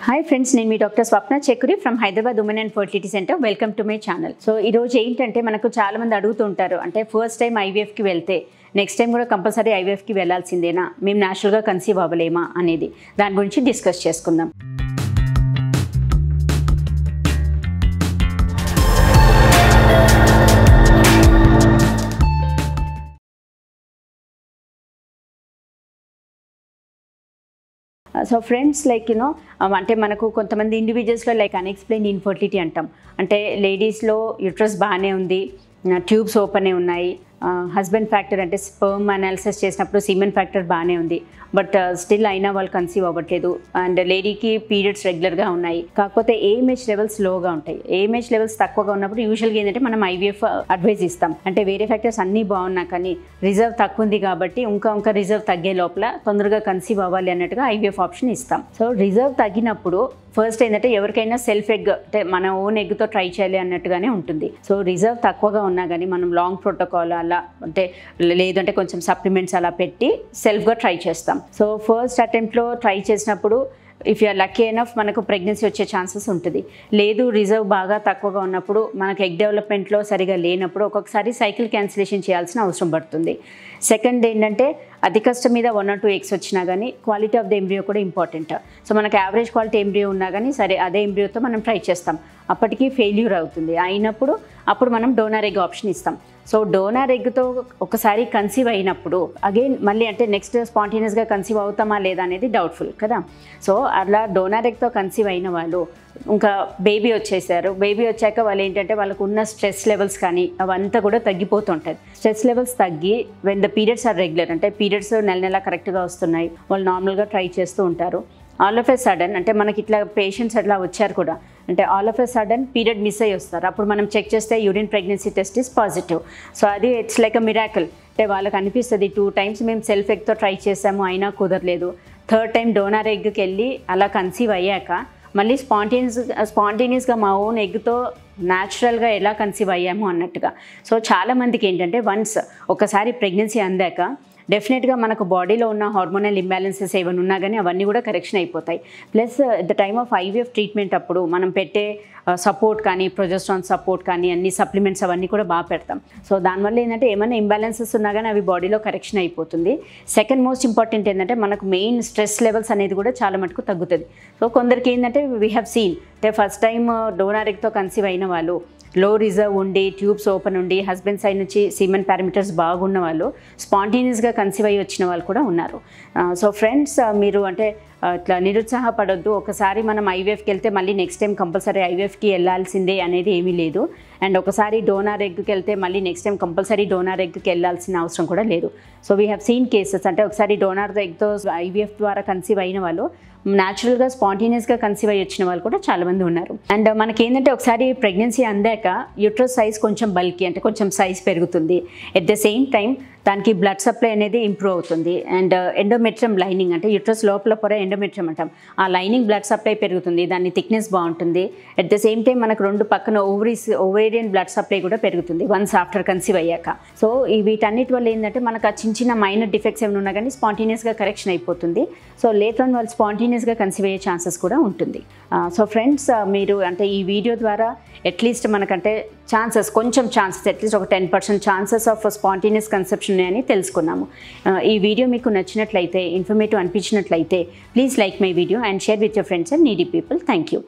Hi friends, నేను మీ doctor Swapna Chekkuri from Hyderabad women and fertility centre. Welcome to my channel. So ఈరోజు ఏంటంటే మనకు చాలామంది అడుగుతుంటారు, అంటే ఫస్ట్ టైం ఐవీఎఫ్కి వెళ్తే నెక్స్ట్ టైం కూడా కంపల్సరీ ఐవీఎఫ్కి వెళ్ళాల్సిందేనా, మేము న్యాచురల్గా కన్సీవ్ అవ్వలేమా అనేది, దాని గురించి డిస్కస్ చేసుకుందాం. సో ఫ్రెండ్స్, లైక్ అంటే మనకు కొంతమంది ఇండివిజువల్స్లో లైక్ అన్ఎక్స్ప్లెయిన్డ్ ఇన్ఫర్టిలిటీ అంటాం. అంటే లేడీస్లో యూట్రస్ బాగానే ఉంది, ట్యూబ్స్ ఓపెనే ఉన్నాయి, హస్బెండ్ ఫ్యాక్టర్ అంటే స్పర్మ్ అనాలిసిస్ చేసినప్పుడు సీమెన్ ఫ్యాక్టర్ బాగానే ఉంది, బట్ స్టిల్ అయినా వాళ్ళు కన్సీవ్ అవ్వట్లేదు. అండ్ లేడీకి పీరియడ్స్ రెగ్యులర్గా ఉన్నాయి, కాకపోతే ఏఎంహెచ్ లెవెల్స్ లోగా ఉంటాయి. ఏఎంహెచ్ లెవెల్స్ తక్కువగా ఉన్నప్పుడు యూజువల్గా ఏంటంటే మనం ఐవీఎఫ్ అడ్వైజ్ ఇస్తాం. అంటే వేరే ఫ్యాక్టర్స్ అన్నీ బాగున్నా కానీ రిజర్వ్ తక్కువ ఉంది కాబట్టి ఇంకా రిజర్వ్ తగ్గే లోపల తొందరగా కన్సీవ్ అవ్వాలి అన్నట్టుగా ఐవీఎఫ్ ఆప్షన్ ఇస్తాం. సో రిజర్వ్ తగ్గినప్పుడు ఫస్ట్ ఏంటంటే ఎవరికైనా సెల్ఫ్ ఎగ్ అంటే మన ఓన్ ఎగ్తో ట్రై చేయాలి అన్నట్టుగానే ఉంటుంది. సో రిజర్వ్ తక్కువగా ఉన్నా కానీ మనం లాంగ్ ప్రోటోకాల్ అలా అంటే లేదంటే కొంచెం సప్లిమెంట్స్ అలా పెట్టి సెల్ఫ్గా ట్రై చేస్తాం. సో ఫస్ట్ అటెంప్ట్లో ట్రై చేసినప్పుడు ఇఫ్ యూఆర్ లక్కీ ఎనఫ్ మనకు ప్రెగ్నెన్సీ వచ్చే ఛాన్సెస్ ఉంటుంది. లేదు రిజర్వ్ బాగా తక్కువగా ఉన్నప్పుడు, మనకు ఎగ్ డెవలప్మెంట్లో సరిగా లేనప్పుడు ఒక్కొక్కసారి సైకిల్ క్యాన్సిలేషన్ చేయాల్సిన అవసరం పడుతుంది. సెకండ్ ఏంటంటే అతి కష్టం మీద 1 or 2 eggs వచ్చినా కానీ క్వాలిటీ ఆఫ్ ద ఎంబ్రియో కూడా ఇంపార్టెంట్. సో మనకు యావరేజ్ క్వాలిటీ ఎంబ్రియో ఉన్నా కానీ సరే అదే ఎంబ్రియోతో మనం ట్రై చేస్తాం, అప్పటికి ఫెయిల్యూర్ అవుతుంది. అయినప్పుడు అప్పుడు మనం డోనార్ ఎగ్ ఆప్షన్ ఇస్తాం. సో డోనార్ ఎగ్తో ఒకసారి కన్సీవ్ అయినప్పుడు అగైన్ మళ్ళీ అంటే నెక్స్ట్ స్పాంటేనియస్గా కన్సీవ్ అవుతామా లేదా అనేది డౌట్ఫుల్ కదా. సో అలా డోనార్ ఎగ్తో కన్సీవ్ అయిన వాళ్ళు ఇంకా బేబీ వచ్చేసారు, బేబీ వచ్చాక వాళ్ళు ఏంటంటే వాళ్ళకు ఉన్న స్ట్రెస్ లెవెల్స్ కానీ అవంతా కూడా తగ్గిపోతుంటుంది. స్ట్రెస్ లెవెల్స్ తగ్గి when the periods are regular, అంటే పీరియడ్స్ నెల కరెక్ట్గా వస్తున్నాయి, వాళ్ళు నార్మల్గా ట్రై చేస్తూ ఉంటారు. ఆల్ ఆఫ్ ఎ సడన్ అంటే మనకి ఇట్లా పేషెంట్స్ అట్లా వచ్చారు కూడా, అంటే all of a sudden period miss అయ్యి వస్తారు. అప్పుడు మనం చెక్ చేస్తే urine pregnancy test is positive. So అది ఇట్స్ లైక్ అ మిరాకిల్. అంటే వాళ్ళకి అనిపిస్తుంది 2 times మేము సెల్ఫ్ ఎగ్తో ట్రై చేసాము అయినా కుదరలేదు, 3rd time డోనార్ ఎగ్కి వెళ్ళి అలా కన్సీవ్ అయ్యాక మళ్ళీ స్పాంటేనియస్గా మా ఓన్ ఎగ్తో న్యాచురల్గా ఎలా కన్సీవ్ అయ్యాము అన్నట్టుగా. సో చాలామందికి ఏంటంటే వన్స్ ఒకసారి ప్రెగ్నెన్సీ అందాక డెఫినెట్గా మనకు బాడీలో ఉన్న హార్మోనల్ ఇంబ్యాలెన్సెస్ ఏమైనా ఉన్నా కానీ అవన్నీ కూడా కరెక్షన్ అయిపోతాయి. Plus at the time of IVF treatment అప్పుడు మనం పెట్టే సపోర్ట్ కానీ ప్రొజెస్ట్రాన్ సపోర్ట్ కానీ అన్ని సప్లిమెంట్స్ అవన్నీ కూడా బాగా పెడతాం. సో దానివల్ల ఏంటంటే ఏమైనా ఇంబ్యాలెన్సెస్ ఉన్నా కానీ అవి బాడీలో కరెక్షన్ అయిపోతుంది. సెకండ్ మోస్ట్ ఇంపార్టెంట్ ఏంటంటే మనకు మెయిన్ స్ట్రెస్ లెవెల్స్ అనేది కూడా చాలా మటుకు తగ్గుతుంది. సో కొందరికి ఏంటంటే వీ హ్యావ్ సీన్ అంటే ఫస్ట్ టైం డోనార్ ఎగ్తో కన్సీవ్ అయిన వాళ్ళు లో రిజర్వ్ ఉండి ట్యూబ్స్ ఓపెన్ ఉండి హస్బెండ్ సైడ్ నుంచి సీమెన్ పారామీటర్స్ బాగున్న వాళ్ళు స్పాంటేనియస్గా కన్సీవ్ అయ్యి వచ్చిన వాళ్ళు కూడా ఉన్నారు. సో ఫ్రెండ్స్, మీరు అంటే ఇట్లా నిరుత్సాహపడొద్దు. ఒకసారి మనం ఐవీఎఫ్కి వెళ్తే మళ్ళీ నెక్స్ట్ టైం కంపల్సరీ ఐవీఎఫ్కి వెళ్ళాల్సిందే అనేది ఏమీ లేదు. అండ్ ఒకసారి డోనార్ ఎగ్కి వెళ్తే మళ్ళీ నెక్స్ట్ టైం కంపల్సరీ డోనార్ ఎగ్కి వెళ్ళాల్సిన అవసరం కూడా లేదు. So we have seen cases, అంటే ఒకసారి డోనార్ ఎగ్తో ఐవీఎఫ్ ద్వారా కన్సీవ్ అయిన వాళ్ళు న్యాచురల్గా స్పాంటేనియస్గా కన్సీవ్ అయ్యి వచ్చిన వాళ్ళు కూడా చాలామంది ఉన్నారు. అండ్ మనకి ఏంటంటే ఒకసారి ప్రెగ్నెన్సీ అందాక యూట్రస్ సైజ్ కొంచెం బల్కీ అంటే కొంచెం సైజ్ పెరుగుతుంది. ఎట్ ద సేమ్ టైం దానికి బ్లడ్ సప్లై అనేది ఇంప్రూవ్ అవుతుంది. అండ్ ఎండోమెట్రియం లైనింగ్ అంటే యూట్రస్ లోపల పొర ఎండోమెట్రియం అంటాం, ఆ లైనింగ్ బ్లడ్ సప్లై పెరుగుతుంది, దాని థిక్నెస్ బాగుంటుంది. ఎట్ ద సేమ్ టైం మనకు 2 పక్కన ఓవేరియన్ బ్లడ్ సప్లై కూడా పెరుగుతుంది వన్స్ ఆఫ్టర్ కన్సీవ్ అయ్యాక. సో వీటన్నిటి వల్ల ఏంటంటే మనకు ఆ చిన్న మైనర్ డిఫెక్ట్స్ ఏమైనా ఉన్నా కానీ స్పాంటేనియస్గా కరెక్షన్ అయిపోతుంది. సో లేటర్ ఆన్ వాళ్ళు స్పాంటేనియస్గా కన్సీవ్ అయ్యే ఛాన్సెస్ కూడా ఉంటుంది. సో ఫ్రెండ్స్, మీరు అంటే ఈ వీడియో ద్వారా అట్లీస్ట్ మనకంటే కొంచెం ఛాన్సెస్ అట్లీస్ట్ ఒక 10% ఛాన్సెస్ ఆఫ్ స్పాంటేనియస్ కన్సెప్షన్ అని తెలుసుకున్నాము. ఈ వీడియో మీకు నచ్చినట్లయితే, ఇన్ఫర్మేటివ్ అనిపించినట్లయితే please like my video and share with your friends and needy people. Thank you.